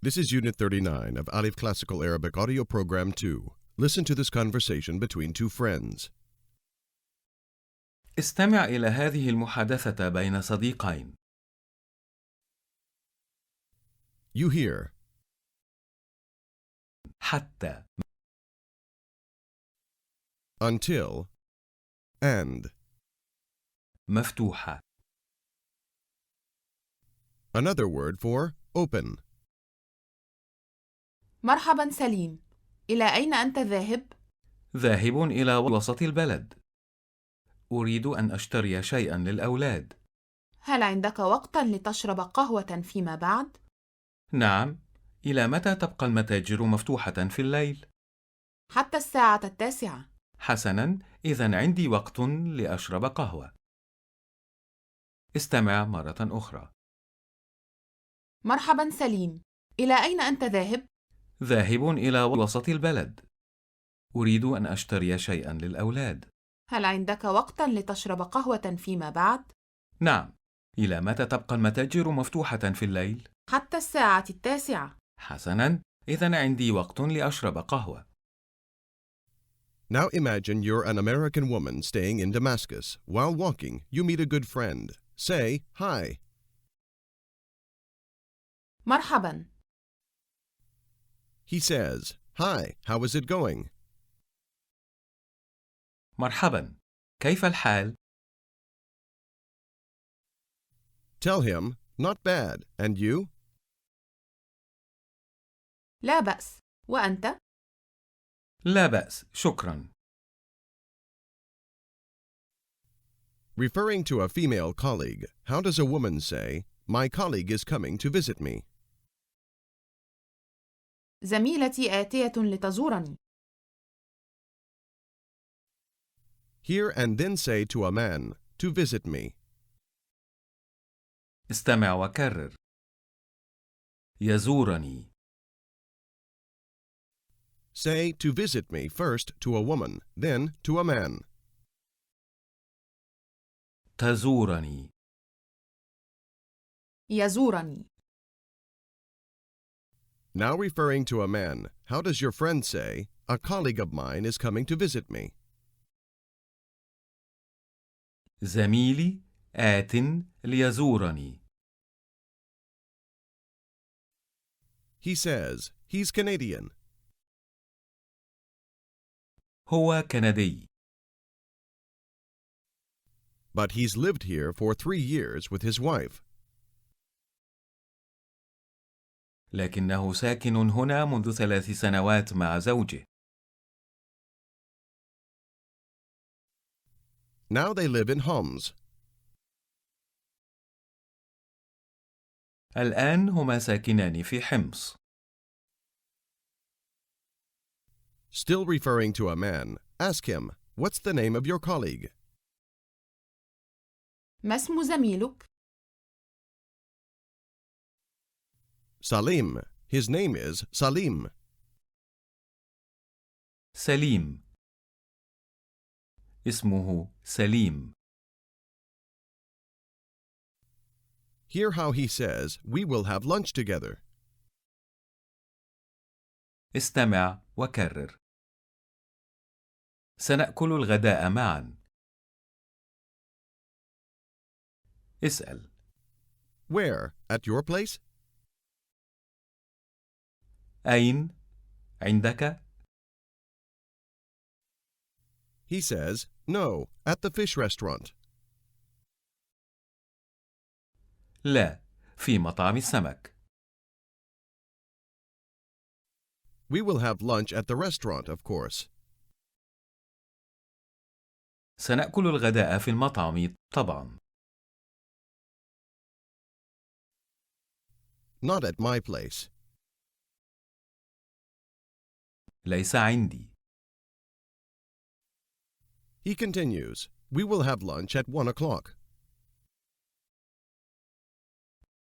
This is Unit 39 of Alif Classical Arabic Audio Program 2. Listen to this conversation between two friends. استمع إلى هذه المحادثة بين صديقين. You hear, حتى until, and. مفتوحة. Another word for open. مرحبا سليم، إلى أين أنت ذاهب؟ ذاهب إلى وسط البلد. أريد أن أشتري شيئا للأولاد. هل عندك وقتا لتشرب قهوة فيما بعد؟ نعم، إلى متى تبقى المتاجر مفتوحة في الليل؟ حتى الساعة 9. حسناً، إذن عندي وقت لأشرب قهوة. استمع مرة أخرى. مرحبا سليم، إلى أين أنت ذاهب؟ ذاهب إلى وسط البلد. أريد أن أشتري شيئا للأولاد. هل عندك وقتا لتشرب قهوة فيما بعد؟ نعم، إلى متى تبقى المتاجر مفتوحة في الليل؟ حتى الساعة 9. حسناً، إذن عندي وقت لأشرب قهوة. Now imagine you're an American woman staying in Damascus. While walking, you meet a good friend. Say, hi. مرحبا. He says, hi, how is it going? مرحبا، كيف الحال؟ Tell him, not bad, and you? لا بأس، وأنت؟ لا بأس، شكرا. Referring to a female colleague, how does a woman say, my colleague is coming to visit me? زميلتي آتية لتزورني. Hear and then say to a man, to visit me. استمع وكرر. يزورني. Say to visit me first to a woman, then to a man. تزورني. يزورني. Now referring to a man, how does your friend say, a colleague of mine is coming to visit me? زميلي آت ليزورني. He says, he's Canadian. هو كندي. But he's lived here for 3 years with his wife. لكنه ساكن هنا منذ 3 سنوات مع زوجه. Now they live in Homs. الآن هما ساكنان في حمص. Still referring to a man, ask him, what's the name of your colleague? ما اسم زميلك؟ Salim. His name is Salim. سليم. اسمه سليم. Hear how he says, we will have lunch together. استمع وكرر. سنأكل الغداء معا. اسأل. Where? At your place? أين؟ عندك؟ He says, no, at the fish restaurant. لا، في مطعم السمك. We will have lunch at the restaurant, of course. سنأكل الغداء في المطعم طبعا. Not at my place. ليس عندي. He continues, we will have lunch at 1 o'clock.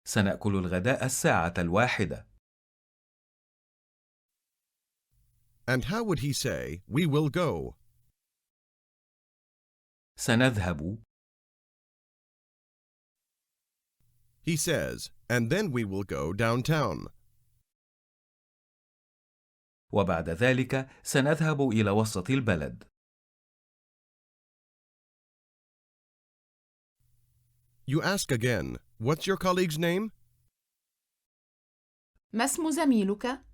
سنأكل الغداء الساعة 1. And how would he say, we will go? سنذهب. He says, and then we will go downtown. وبعد ذلك سنذهب إلى وسط البلد. You ask again, what's your colleague's name? ما اسم زميلك؟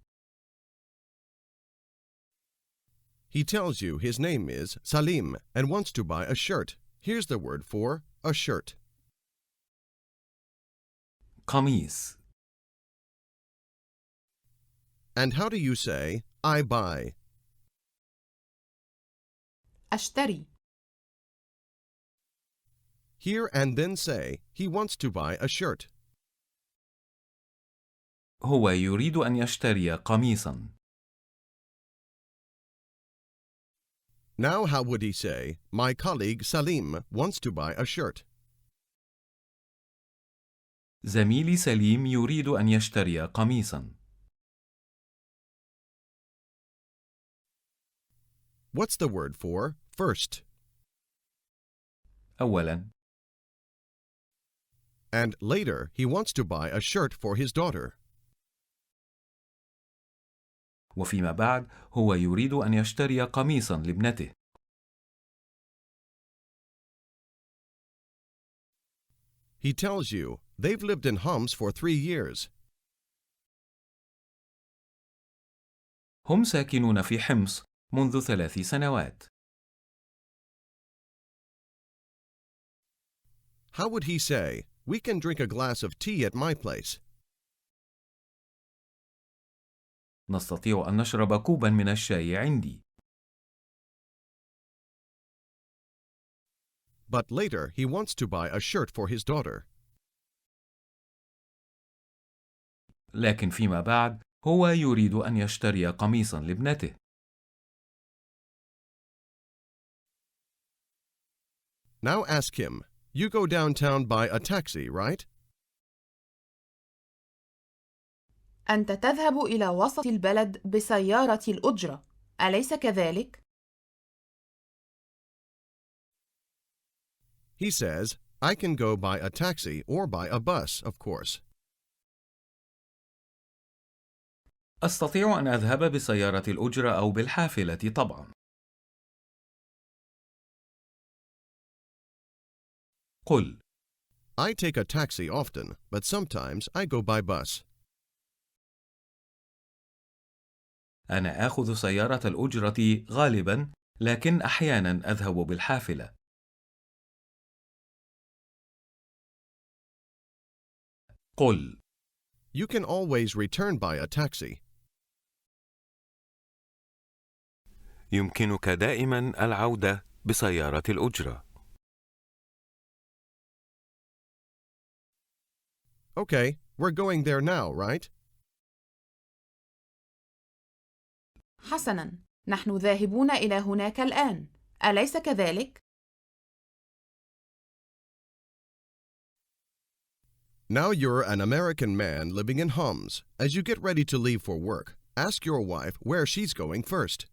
He tells you his name is Salim and wants to buy a shirt. Here's the word for a shirt. قميص. And how do you say, I buy? أشتري. Hear and then say, he wants to buy a shirt. هو يريد أن يشتري قميصا. Now how would he say, my colleague Salim wants to buy a shirt? زميلي سليم يريد أن يشتري قميصا. What's the word for first? أولا. And later, he wants to buy a shirt for his daughter. وفيما بعد هو يريد أن يشتري قميصا لابنته. He tells you, they've lived in Homs for 3 years. هم ساكنون في حمص منذ 3 سنوات. How would he say, we can drink a glass of tea at my place? نستطيع أن نشرب كوبا من الشاي عندي. But later, he wants to buy a shirt for his daughter. لكن فيما بعد هو يريد أن يشتري قميصا لابنته. Now ask him, you go downtown by a taxi, right? أنت تذهب إلى وسط البلد بسيارة الأجرة، أليس كذلك؟ He says, I can go by a taxi or by a bus, of course. أستطيع أن أذهب بسيارة الأجرة أو بالحافلة طبعا. قل: I take a taxi often, but sometimes I go by bus. أنا آخذ سيارة الأجرة غالبا، لكن أحيانا أذهب بالحافلة. قل: You can always return by a taxi. يمكنك دائما العودة بسيارة الأجرة. Okay, we're going there now, right? حسناً، نحن ذاهبون إلى هناك الآن، أليس كذلك؟ Now you're an American man living in Homs. As you get ready to leave for work, ask your wife where she's going first.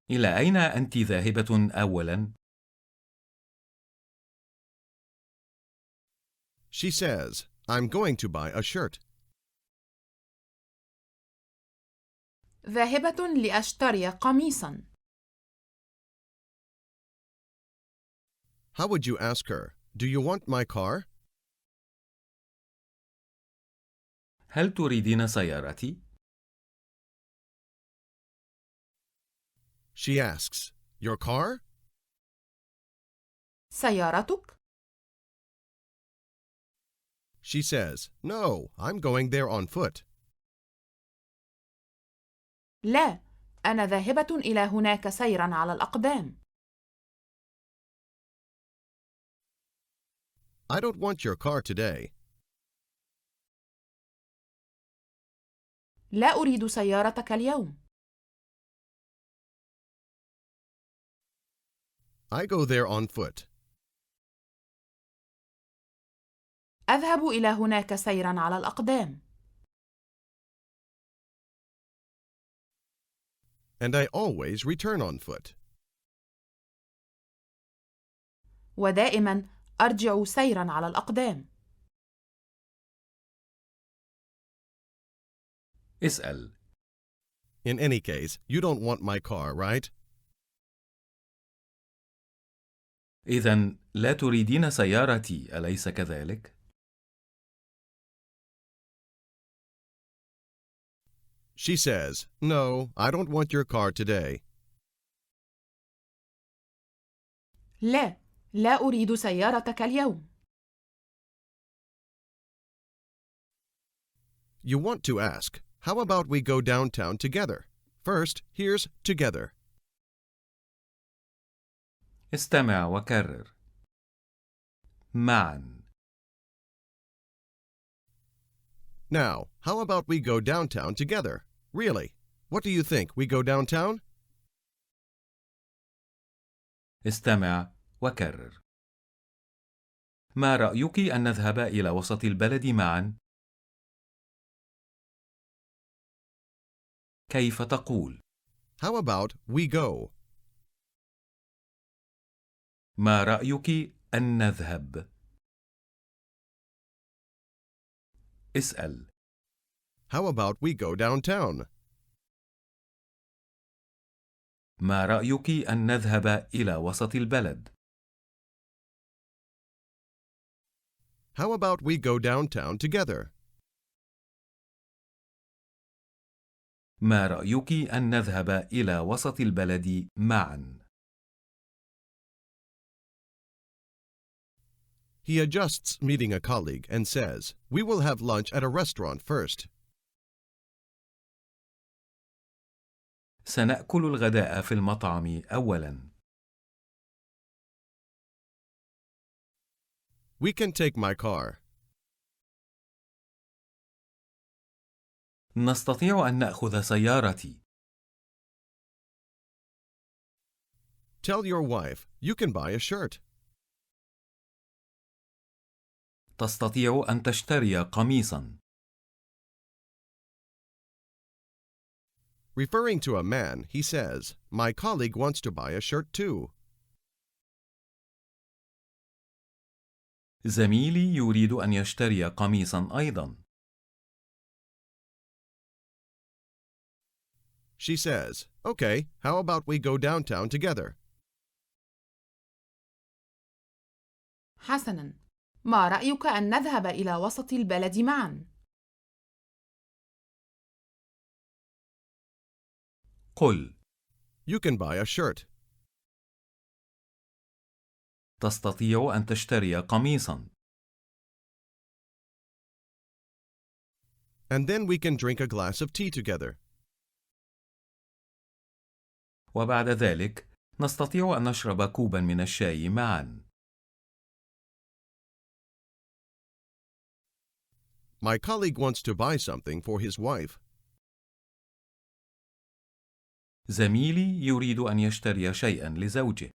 إلى أين أنت ذاهبة أولا؟ She says, I'm going to buy a shirt. ذاهبة لأشتري قميصاً. How would you ask her, do you want my car? هل تريدين سيارتي؟ She asks, your car? سيارتك؟ She says, no, I'm going there on foot. لا، أنا ذاهبة إلى هناك سيراً على الأقدام. I don't want your car today. لا أريد سيارتك اليوم. I go there on foot. أذهب إلى هناك سيراً على الأقدام. And I always return on foot. ودائماً أرجع سيراً على الأقدام. اسأل. In any case, you don't want my car, right? إذن لا تريدين سيارتي، أليس كذلك؟ She says, No, I don't want your car today. لا، لا أريد سيارتك اليوم. You want to ask, how about we go downtown together? First, here's together. استمع وكرر. معا. Now, how about we go downtown together? Really? What do you think? We go downtown? استمع وكرر. ما رأيك أن نذهب إلى وسط البلد معا؟ كيف تقول؟ How about we go? ما رأيك أن نذهب؟ اسأل. How about we go downtown? ما رأيك أن نذهب إلى وسط البلد؟ How about we go downtown together? ما رأيك أن نذهب إلى وسط البلد معا؟ He adjusts meeting a colleague and says, We will have lunch at a restaurant first. سنأكل الغداء في المطعم أولاً. We can take my car. نستطيع أن نأخذ سيارتي. Tell your wife, you can buy a shirt. تستطيع أن تشتري قميصاً. Referring to a man, he says, My colleague wants to buy a shirt too. زميلي يريد أن يشتري قميصاً أيضاً. She says, Okay, how about we go downtown together? حسناً، ما رأيك أن نذهب إلى وسط البلد معاً؟ قل. You can buy a shirt. تستطيع أن تشتري قميصاً. And then we can drink a glass of tea together. وبعد ذلك نستطيع أن نشرب كوباً من الشاي معاً. My colleague wants to buy something for his wife. زميلي يريد أن يشتري شيئاً لزوجه.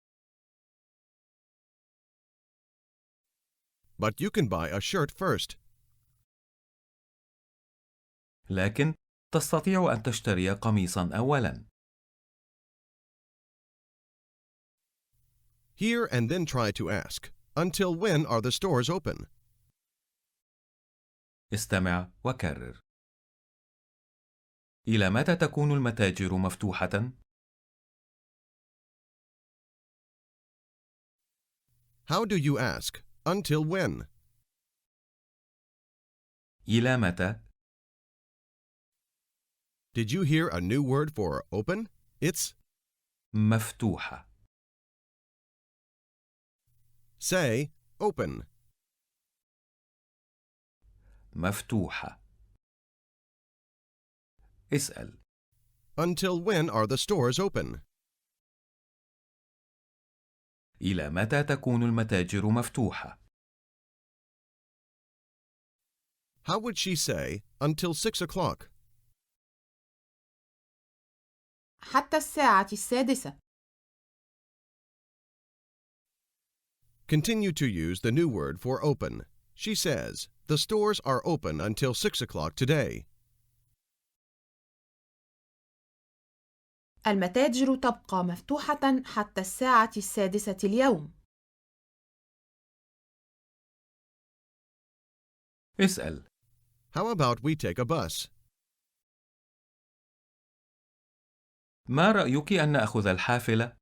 But you can buy a shirt first. لكن تستطيع أن تشتري قميصاً أولاً. Hear and then try to ask, Until when are the stores open? استمع وكرر. إلى متى تكون المتاجر مفتوحة؟ How do you ask? Until when? إلى متى؟ Did you hear a new word for open? It's مفتوحة. say open. مفتوحة. اسأل. Until when are the stores open? إلى متى تكون المتاجر مفتوحة؟ How would she say until 6 o'clock? حتى الساعة 6. Continue to use the new word for open. She says, The stores are open until 6 o'clock today. المتاجر تبقى مفتوحة حتى الساعة 6 اليوم. اسأل. How about we take a bus? ما رأيك أن نأخذ الحافلة؟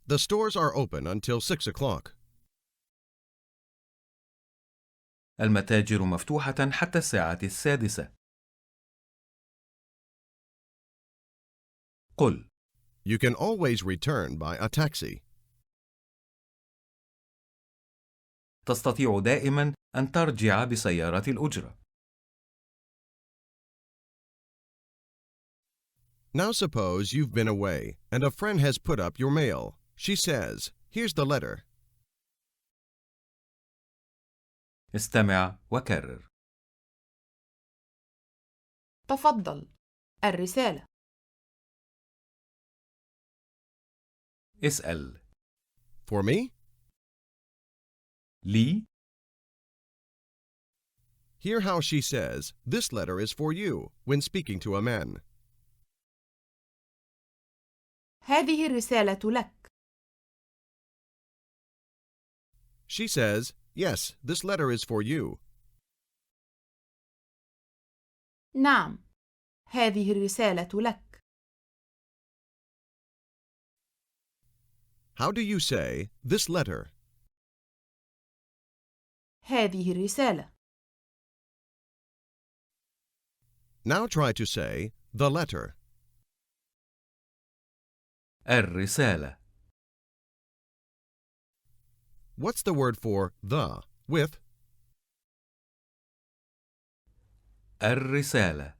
The stores are open until 6 o'clock. المتاجر مفتوحة حتى الساعة 6. قل: You can always return by a taxi. تستطيع دائما أن ترجع بسيارة الأجرة. Now suppose you've been away and a friend has put up your mail. She says, "Here's the letter." استمع وكرر. تفضل. الرسالة. اسأل. For me? لي؟ Hear how she says, "This letter is for you," when speaking to a man. هذه الرسالة لك. She says, "Yes, this letter is for you." نعم، هذه الرسالة لك. How do you say, "This letter"? هذه الرسالة. Now try to say, "The letter." الرسالة. What's the word for the with? الرسالة.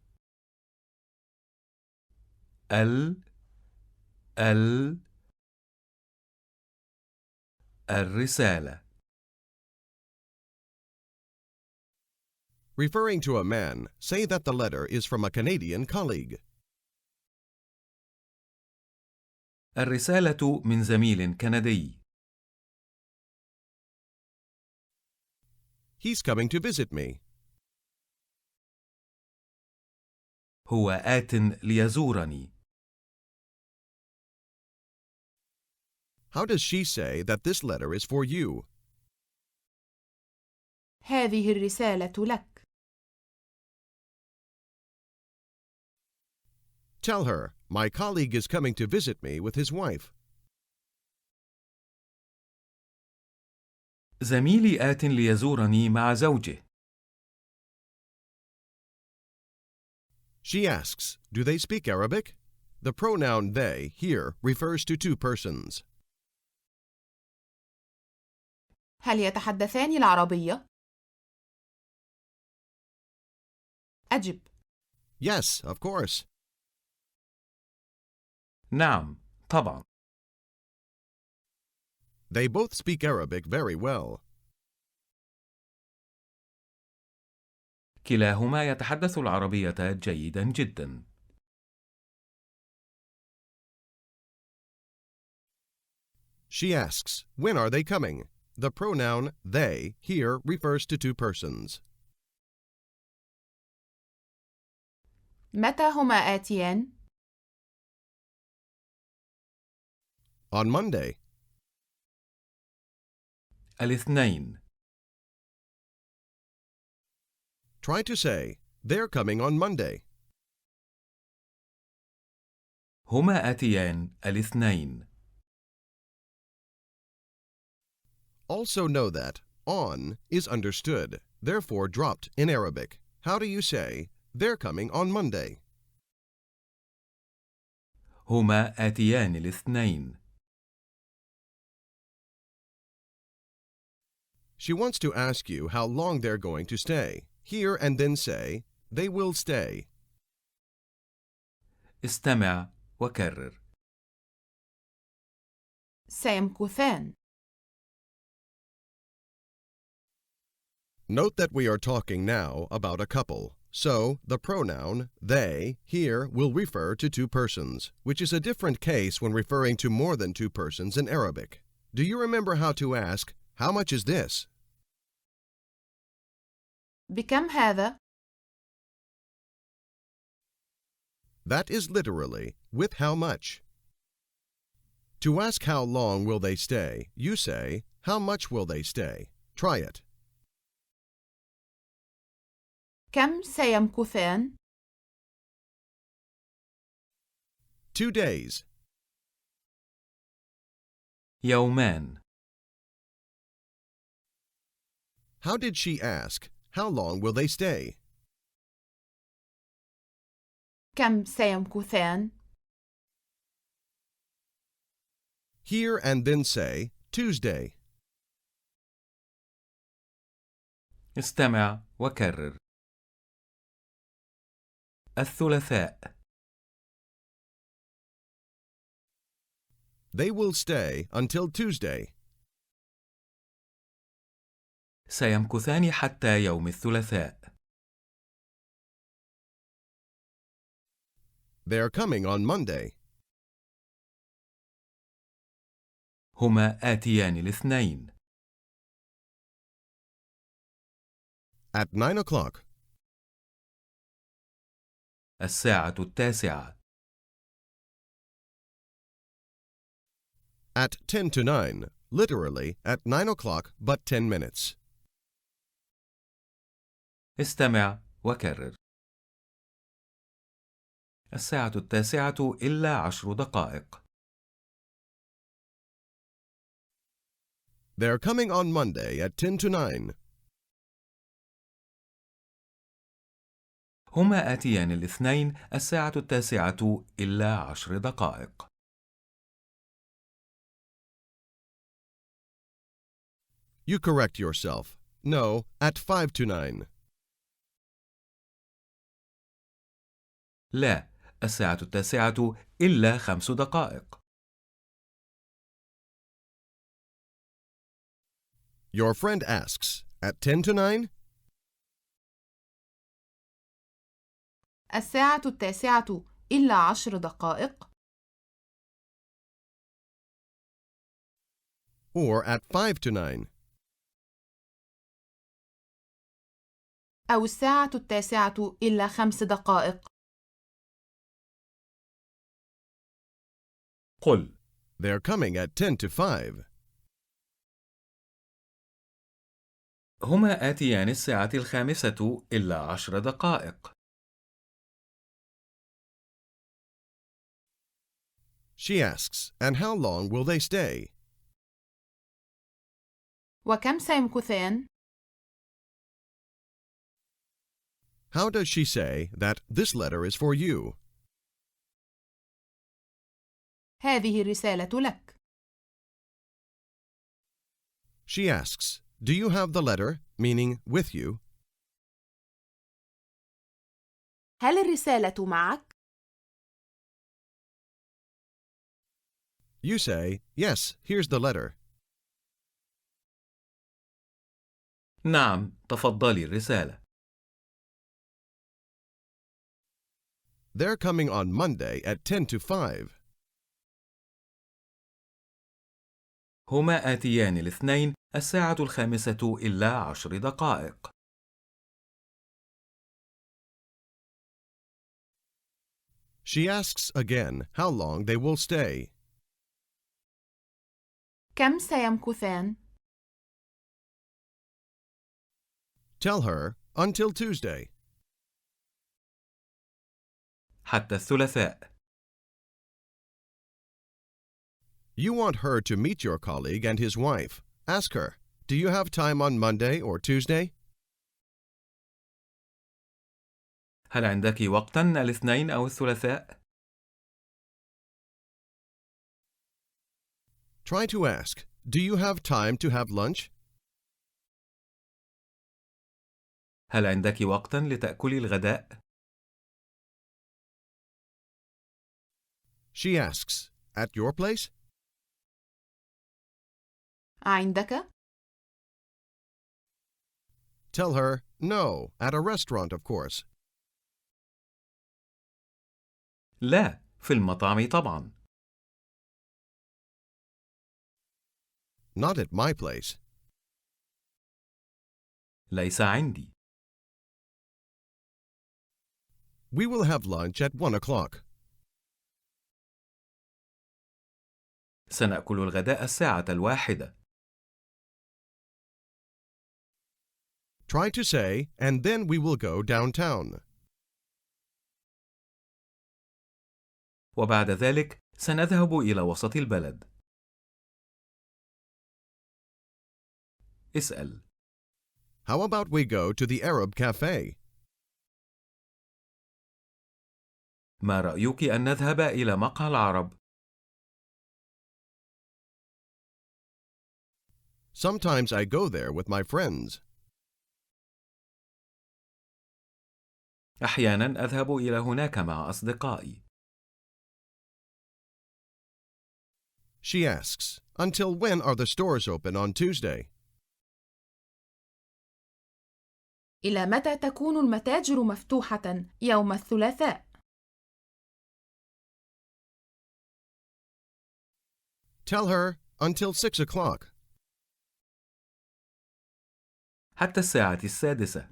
الرسالة. Referring to a man, say that the letter is from a Canadian colleague. الرسالة من زميل كندي. He's coming to visit me. هو آت ليزورني. How does she say that this letter is for you? هذه الرسالة لك. Tell her, "My colleague is coming to visit me with his wife." زميلي آت ليزورني مع زوجه. She asks, "Do they speak Arabic?" The pronoun they here refers to two persons. هل يتحدثان العربية؟ أجب. Yes, of course. نعم، طبعا. They both speak Arabic very well. كلاهما يتحدث العربية جيدا جدا. She asks, "When are they coming?" The pronoun they here refers to two persons. متى هما آتيان؟ On Monday. الاثنين. Try to say, "They're coming on Monday." هما آتيان الاثنين. Also know that on is understood, therefore dropped in Arabic. How do you say, "They're coming on Monday"? هما آتيان الاثنين. She wants to ask you how long they're going to stay. Hear and then say, "They will stay." استمع وكرر. سيمكثان. Note that we are talking now about a couple. So, the pronoun they here will refer to two persons, which is a different case when referring to more than two persons in Arabic. Do you remember how to ask, "How much is this?" بكم هذا؟ That is literally, "With how much?" To ask how long will they stay, you say, "How much will they stay?" Try it. كم سيمكثان؟ 2 days. يومان. How did she ask? How long will they stay? كم سيمكثان؟ Hear and then say Tuesday. استمع وكرر. الثلاثاء. They will stay until Tuesday. سيمكثان حتى يوم الثلاثاء. They're coming on Monday. هما آتيان الاثنين. At 9 o'clock. الساعة 9. At 10 to 9. Literally at 9 o'clock but 10 minutes. استمع وكرر. الساعة 9 إلا 10 دقائق. They're coming on Monday at 10 to 9. هما آتيان الاثنين الساعة 9 إلا 10 دقائق. You correct yourself. No, at 5 to 9. لا، الساعة 9 إلا 5 دقائق. Your friend asks, at 10 to 9? الساعة 9 إلا 10 دقائق. Or at 5 to 9? أو الساعة 9 إلا 5 دقائق. قل. They're coming at 10 to 5. هما آتيان الساعة 5 إلا 10 دقائق. She asks, and how long will they stay? وكم سيمكثان؟ How does she say that this letter is for you? هذه الرسالة لك. She asks, do you have the letter, meaning with you? هل الرسالة معك؟ You say, yes, here's the letter. نعم، تفضلي الرسالة. They're coming on Monday at 10 to 5. هما آتيان الاثنين الساعة 5 إلا 10 دقائق. She asks again how long they will stay. كم سيمكثان؟ Tell her, until Tuesday. حتى الثلاثاء. You want her to meet your colleague and his wife. Ask her, do you have time on Monday or Tuesday? هل عندك وقتا الاثنين أو الثلاثاء؟ Try to ask, do you have time to have lunch? هل عندك وقتا لتأكلي الغداء؟ She asks, at your place? عندك؟ Tell her, no, at a restaurant, of course. لا، في المطعم طبعا. Not at my place. ليس عندي. We will have lunch at 1 o'clock. سنأكل الغداء الساعة 1. Try to say, and then we will go downtown. وبعد ذلك سنذهب إلى وسط البلد. اسأل. How about we go to the Arab cafe? ما رأيك أن نذهب إلى مقهى العرب؟ Sometimes I go there with my friends. أحيانا أذهب إلى هناك مع أصدقائي. She asks, until when are the stores open on Tuesday? إلى متى تكون المتاجر مفتوحة يوم الثلاثاء؟ Tell her, until 6 o'clock. حتى الساعة 6.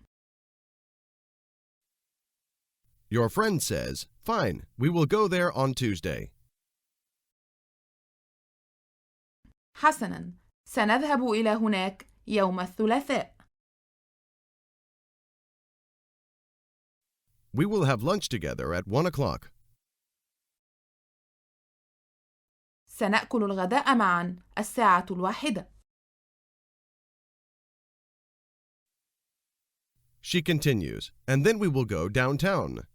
Your friend says, fine, we will go there on Tuesday. حسناً، سنذهب إلى هناك يوم الثلاثاء. We will have lunch together at 1 o'clock. سنأكل الغداء معاً الساعة 1. She continues, and then we will go downtown.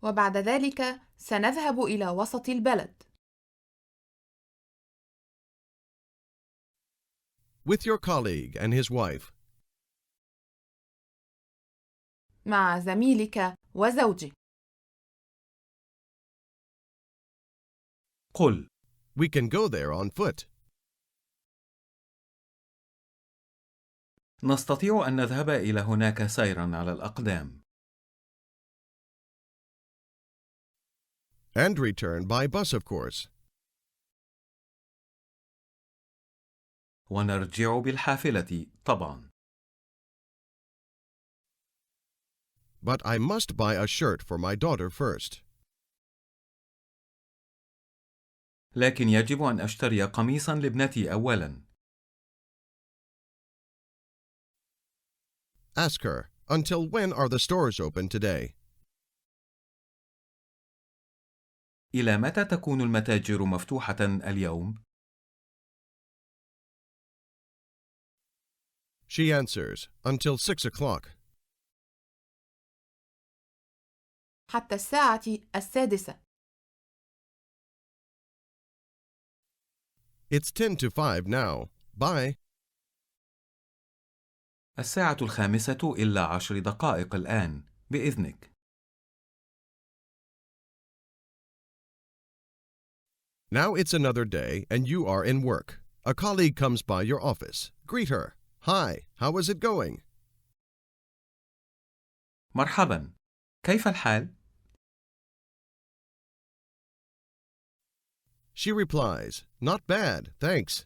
وبعد ذلك سنذهب إلى وسط البلد. With your colleague and his wife. مع زميلك وزوجه. قل. We can go there on foot. نستطيع أن نذهب إلى هناك سيراً على الأقدام. And return by bus, of course. ونرجع بالحافلة طبعاً. But I must buy a shirt for my daughter first. لكن يجب أن أشتري قميصاً لابنتي أولاً. Ask her, until when are the stores open today? إلى متى تكون المتاجر مفتوحة اليوم؟ She answers, until 6 o'clock. حتى الساعة 6. It's 10 to 5 now. Bye. الساعة 5:10 الآن. بإذنك. Now it's another day and you are in work. A colleague comes by your office. Greet her. Hi, how is it going? مرحباً. كيف الحال؟ She replies, not bad, thanks.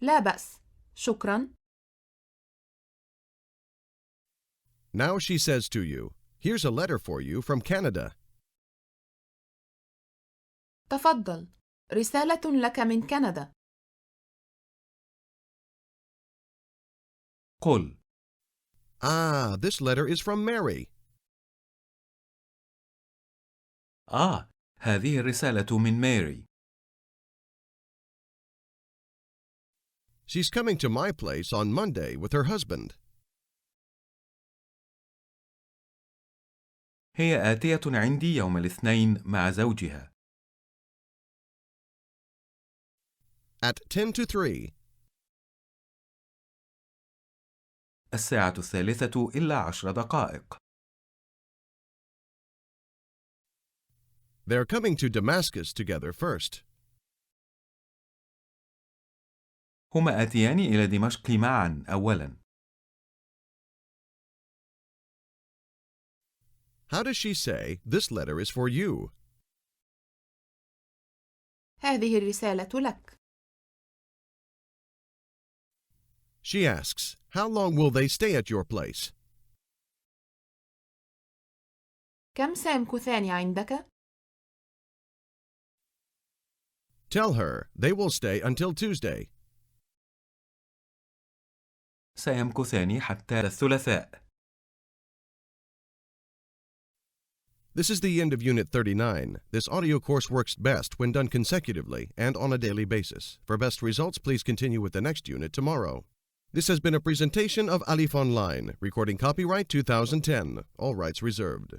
لا بأس، شكراً. Now she says to you, here's a letter for you from Canada. تفضل، رسالة لك من كندا. قل. Ah, this letter is from Mary. هذه الرسالة من ماري. She's coming to my place on Monday with her husband. هي آتية عندي يوم الاثنين مع زوجها. At 10 to 3. الساعة 3:10. They're coming to Damascus together first. هما آتيان إلى دمشق معا أولا. How does she say, this letter is for you? هذه الرسالة لك. She asks, how long will they stay at your place? كم سيمكثان عندك؟ Tell her they will stay until Tuesday. سيمكثان حتى الثلاثاء. This is the end of Unit 39. This audio course works best when done consecutively and on a daily basis. For best results, please continue with the next unit tomorrow. This has been a presentation of Alif Online, recording copyright 2010, all rights reserved.